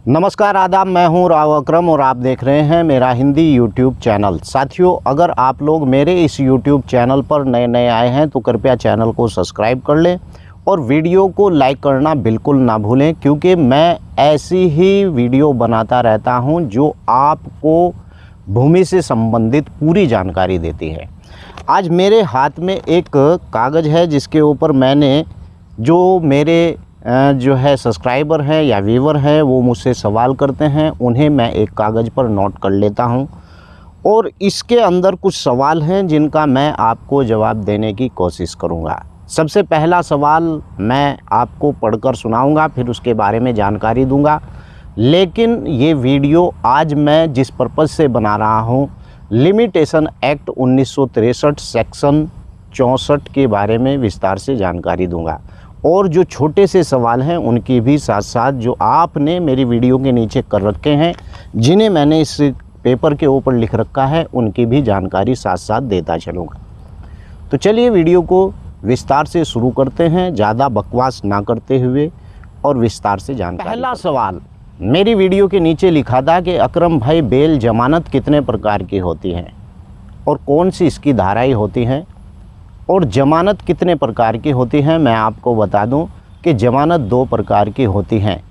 नमस्कार आदाब, मैं हूं राव अकरम और आप देख रहे हैं मेरा हिंदी यूट्यूब चैनल। साथियों, अगर आप लोग मेरे इस यूट्यूब चैनल पर नए आए हैं तो कृपया चैनल को सब्सक्राइब कर लें और वीडियो को लाइक करना बिल्कुल ना भूलें, क्योंकि मैं ऐसी ही वीडियो बनाता रहता हूं जो आपको भूमि से संबंधित पूरी जानकारी देती है। आज मेरे हाथ में एक कागज़ है जिसके ऊपर मैंने जो मेरे जो है सब्सक्राइबर हैं या व्यूवर हैं वो मुझसे सवाल करते हैं, उन्हें मैं एक कागज़ पर नोट कर लेता हूं और इसके अंदर कुछ सवाल हैं जिनका मैं आपको जवाब देने की कोशिश करूंगा। सबसे पहला सवाल मैं आपको पढ़कर सुनाऊंगा, फिर उसके बारे में जानकारी दूंगा। लेकिन ये वीडियो आज मैं जिस पर्पज़ से बना रहा हूँ, लिमिटेशन एक्ट 1963 सेक्शन 64 के बारे में विस्तार से जानकारी दूंगा और जो छोटे से सवाल हैं उनकी भी साथ साथ जो आपने मेरी वीडियो के नीचे कर रखे हैं, जिन्हें मैंने इस पेपर के ऊपर लिख रखा है, उनकी भी जानकारी साथ साथ देता चलूँगा। तो चलिए वीडियो को विस्तार से शुरू करते हैं, ज़्यादा बकवास ना करते हुए और विस्तार से जानकारी। पहला सवाल मेरी वीडियो के नीचे लिखा था कि अकरम भाई, बेल जमानत कितने प्रकार की होती हैं और कौन सी इसकी धाराएँ होती हैं और ज़मानत कितने प्रकार की होती हैं। मैं आपको बता दूं कि ज़मानत 2 प्रकार की होती हैं,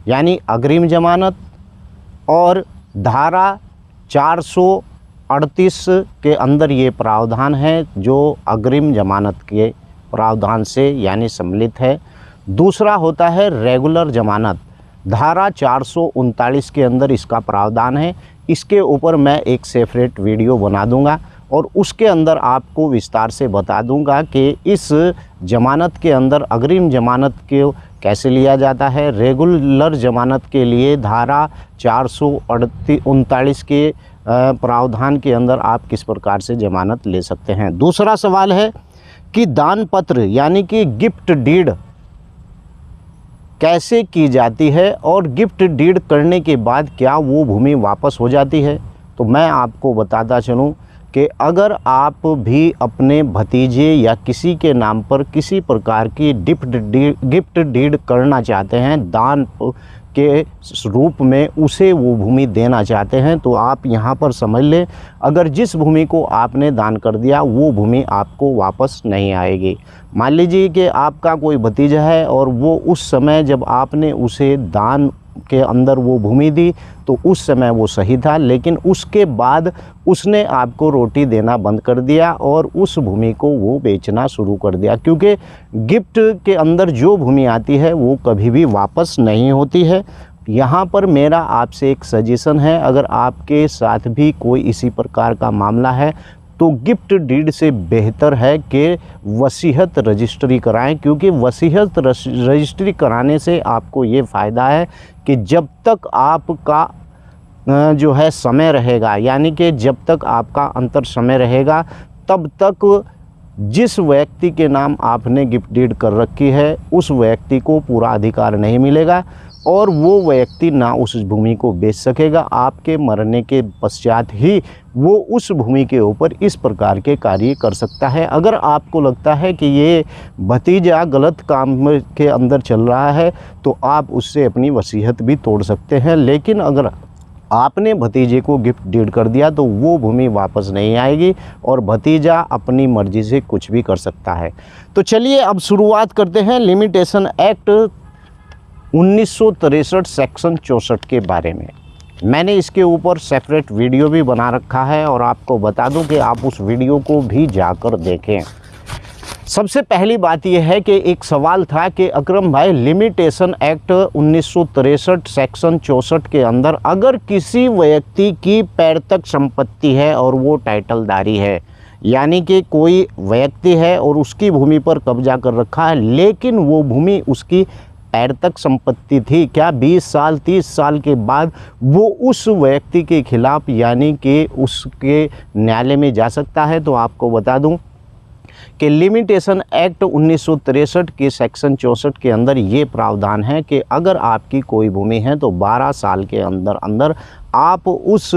यानी अग्रिम ज़मानत और धारा 438 के अंदर ये प्रावधान है जो अग्रिम ज़मानत के प्रावधान से यानी सम्मिलित है। दूसरा होता है रेगुलर ज़मानत, धारा 439 के अंदर इसका प्रावधान है। इसके ऊपर मैं एक सेपरेट वीडियो बना दूंगा और उसके अंदर आपको विस्तार से बता दूंगा कि इस ज़मानत के अंदर अग्रिम ज़मानत को कैसे लिया जाता है। रेगुलर ज़मानत के लिए धारा 439 के प्रावधान के अंदर आप किस प्रकार से ज़मानत ले सकते हैं। दूसरा सवाल है कि दान पत्र यानी कि गिफ्ट डीड कैसे की जाती है और गिफ्ट डीड करने के बाद क्या वो भूमि वापस हो जाती है। तो मैं आपको बताता चलूँ कि अगर आप भी अपने भतीजे या किसी के नाम पर किसी प्रकार की गिफ्ट डीड करना चाहते हैं, दान के रूप में उसे वो भूमि देना चाहते हैं, तो आप यहाँ पर समझ लें, अगर जिस भूमि को आपने दान कर दिया वो भूमि आपको वापस नहीं आएगी। मान लीजिए कि आपका कोई भतीजा है और वो उस समय जब आपने उसे दान के अंदर वो भूमि दी तो उस समय वो सही था, लेकिन उसके बाद उसने आपको रोटी देना बंद कर दिया और उस भूमि को वो बेचना शुरू कर दिया, क्योंकि गिफ्ट के अंदर जो भूमि आती है वो कभी भी वापस नहीं होती है। यहाँ पर मेरा आपसे एक सजेशन है, अगर आपके साथ भी कोई इसी प्रकार का मामला है तो गिफ्ट डीड से बेहतर है कि वसीयत रजिस्ट्री कराएं, क्योंकि वसीयत रजिस्ट्री कराने से आपको ये फ़ायदा है कि जब तक आपका जो है समय रहेगा, यानी कि जब तक आपका अंतर समय रहेगा, तब तक जिस व्यक्ति के नाम आपने गिफ्ट डीड कर रखी है उस व्यक्ति को पूरा अधिकार नहीं मिलेगा और वो व्यक्ति ना उस भूमि को बेच सकेगा। आपके मरने के पश्चात ही वो उस भूमि के ऊपर इस प्रकार के कार्य कर सकता है। अगर आपको लगता है कि ये भतीजा गलत काम के अंदर चल रहा है तो आप उससे अपनी वसीयत भी तोड़ सकते हैं, लेकिन अगर आपने भतीजे को गिफ्ट डीड कर दिया तो वो भूमि वापस नहीं आएगी और भतीजा अपनी मर्जी से कुछ भी कर सकता है। तो चलिए अब शुरुआत करते हैं लिमिटेशन एक्ट 1963 सेक्शन 64 के बारे में। मैंने इसके ऊपर सेपरेट वीडियो भी बना रखा है और आपको बता दूं कि आप उस वीडियो को भी जाकर देखें। सबसे पहली बात यह है कि एक सवाल था कि अकरम भाई, लिमिटेशन एक्ट 1963 सेक्शन 64 के अंदर अगर किसी व्यक्ति की पैतृक संपत्ति है और वो टाइटलदारी है, यानी कि कोई व्यक्ति है और उसकी भूमि पर कब्जा कर रखा है, लेकिन वो भूमि उसकी पैतृक संपत्ति थी, क्या 20 साल 30 साल के बाद वो उस व्यक्ति के खिलाफ यानी कि उसके न्यायालय में जा सकता है। तो आपको बता दूं कि लिमिटेशन एक्ट 1963 के सेक्शन 64 के अंदर ये प्रावधान है कि अगर आपकी कोई भूमि है तो 12 साल के अंदर अंदर आप उस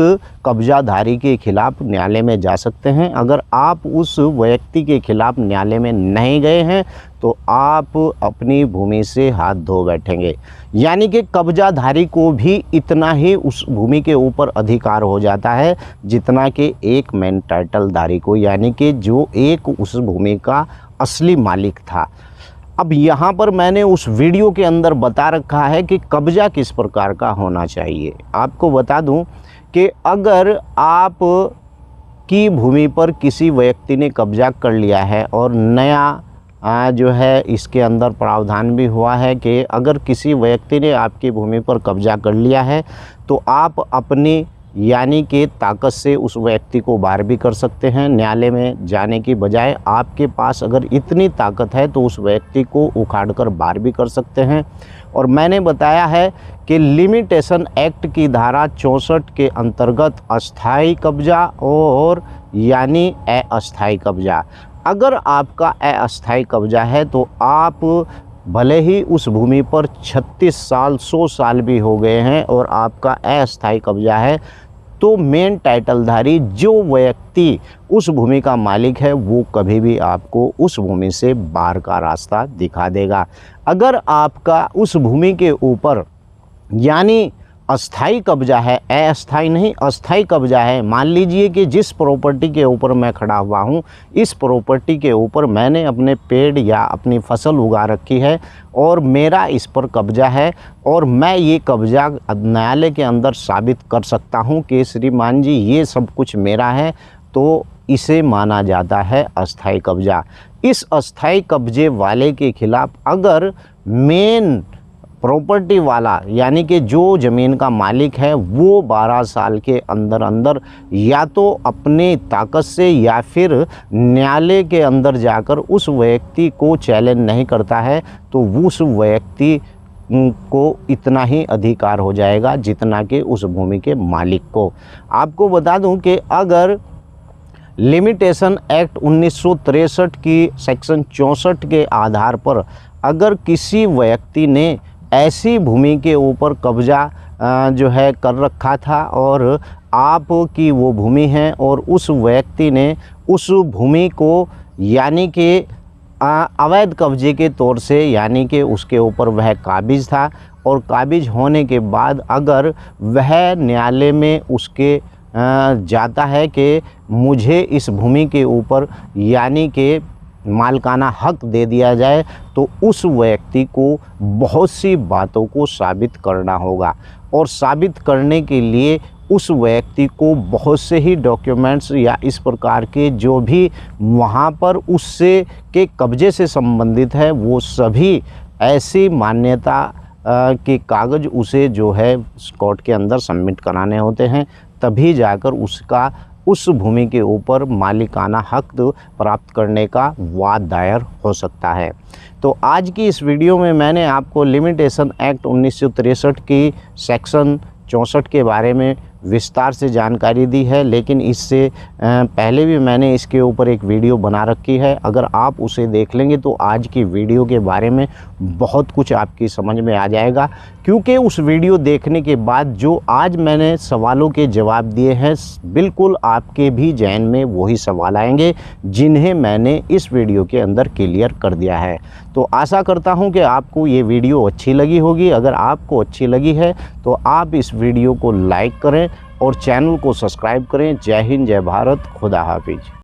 कब्जाधारी के खिलाफ न्यायालय में जा सकते हैं। अगर आप उस व्यक्ति के खिलाफ न्यायालय में नहीं गए हैं तो आप अपनी भूमि से हाथ धो बैठेंगे। यानी कि कब्जाधारी को भी इतना ही उस भूमि के ऊपर अधिकार हो जाता है जितना कि एक मेन टाइटलधारी को, यानी कि जो एक उस भूमि का असली मालिक था। अब यहाँ पर मैंने उस वीडियो के अंदर बता रखा है कि कब्जा किस प्रकार का होना चाहिए। आपको बता दूं कि अगर आप की भूमि पर किसी व्यक्ति ने कब्जा कर लिया है और नया जो है इसके अंदर प्रावधान भी हुआ है कि अगर किसी व्यक्ति ने आपकी भूमि पर कब्जा कर लिया है तो आप अपनी यानी कि ताकत से उस व्यक्ति को बाहर भी कर सकते हैं। न्यायालय में जाने की बजाय आपके पास अगर इतनी ताकत है तो उस व्यक्ति को उखाड़कर बाहर भी कर सकते हैं। और मैंने बताया है कि लिमिटेशन एक्ट की धारा 64 के अंतर्गत अस्थाई कब्जा और यानी अस्थाई कब्जा, अगर आपका अस्थाई कब्जा है तो आप भले ही उस भूमि पर 36 साल 100 साल भी हो गए हैं और आपका अस्थाई कब्जा है, तो मेन टाइटलधारी जो व्यक्ति उस भूमि का मालिक है वो कभी भी आपको उस भूमि से बाहर का रास्ता दिखा देगा। अगर आपका उस भूमि के ऊपर यानी अस्थाई कब्जा है, अस्थाई नहीं अस्थाई कब्जा है, मान लीजिए कि जिस प्रॉपर्टी के ऊपर मैं खड़ा हुआ हूँ इस प्रॉपर्टी के ऊपर मैंने अपने पेड़ या अपनी फसल उगा रखी है और मेरा इस पर कब्जा है और मैं ये कब्जा न्यायालय के अंदर साबित कर सकता हूँ कि श्रीमान जी ये सब कुछ मेरा है, तो इसे माना जाता है अस्थाई कब्जा। इस अस्थाई कब्जे वाले के खिलाफ अगर मेन प्रॉपर्टी वाला यानी कि जो ज़मीन का मालिक है वो 12 साल के अंदर अंदर या तो अपनी ताकत से या फिर न्यायालय के अंदर जाकर उस व्यक्ति को चैलेंज नहीं करता है तो उस व्यक्ति को इतना ही अधिकार हो जाएगा जितना कि उस भूमि के मालिक को। आपको बता दूं कि अगर लिमिटेशन एक्ट 1963 की सेक्शन 64 के आधार पर अगर किसी व्यक्ति ने ऐसी भूमि के ऊपर कब्जा जो है कर रखा था और आपकी वो भूमि है और उस व्यक्ति ने उस भूमि को यानी कि अवैध कब्जे के तौर से यानी कि उसके ऊपर वह काबिज था और काबिज होने के बाद अगर वह न्यायालय में उसके जाता है कि मुझे इस भूमि के ऊपर यानी कि मालिकाना हक दे दिया जाए, तो उस व्यक्ति को बहुत सी बातों को साबित करना होगा और साबित करने के लिए उस व्यक्ति को बहुत से ही डॉक्यूमेंट्स या इस प्रकार के जो भी वहाँ पर उससे के कब्जे से संबंधित है वो सभी ऐसी मान्यता के कागज़ उसे जो है कोर्ट के अंदर सबमिट कराने होते हैं, तभी जाकर उसका उस भूमि के ऊपर मालिकाना हक प्राप्त करने का वाद दायर हो सकता है। तो आज की इस वीडियो में मैंने आपको लिमिटेशन एक्ट 1963 की सेक्शन 64 के बारे में विस्तार से जानकारी दी है, लेकिन इससे पहले भी मैंने इसके ऊपर एक वीडियो बना रखी है। अगर आप उसे देख लेंगे तो आज की वीडियो के बारे में बहुत कुछ आपकी समझ में आ जाएगा, क्योंकि उस वीडियो देखने के बाद जो आज मैंने सवालों के जवाब दिए हैं बिल्कुल आपके भी जहन में वही सवाल आएंगे जिन्हें मैंने इस वीडियो के अंदर क्लियर कर दिया है। तो आशा करता हूं कि आपको ये वीडियो अच्छी लगी होगी। अगर आपको अच्छी लगी है तो आप इस वीडियो को लाइक करें और चैनल को सब्सक्राइब करें। जय हिंद, जय भारत, खुदा हाफिज।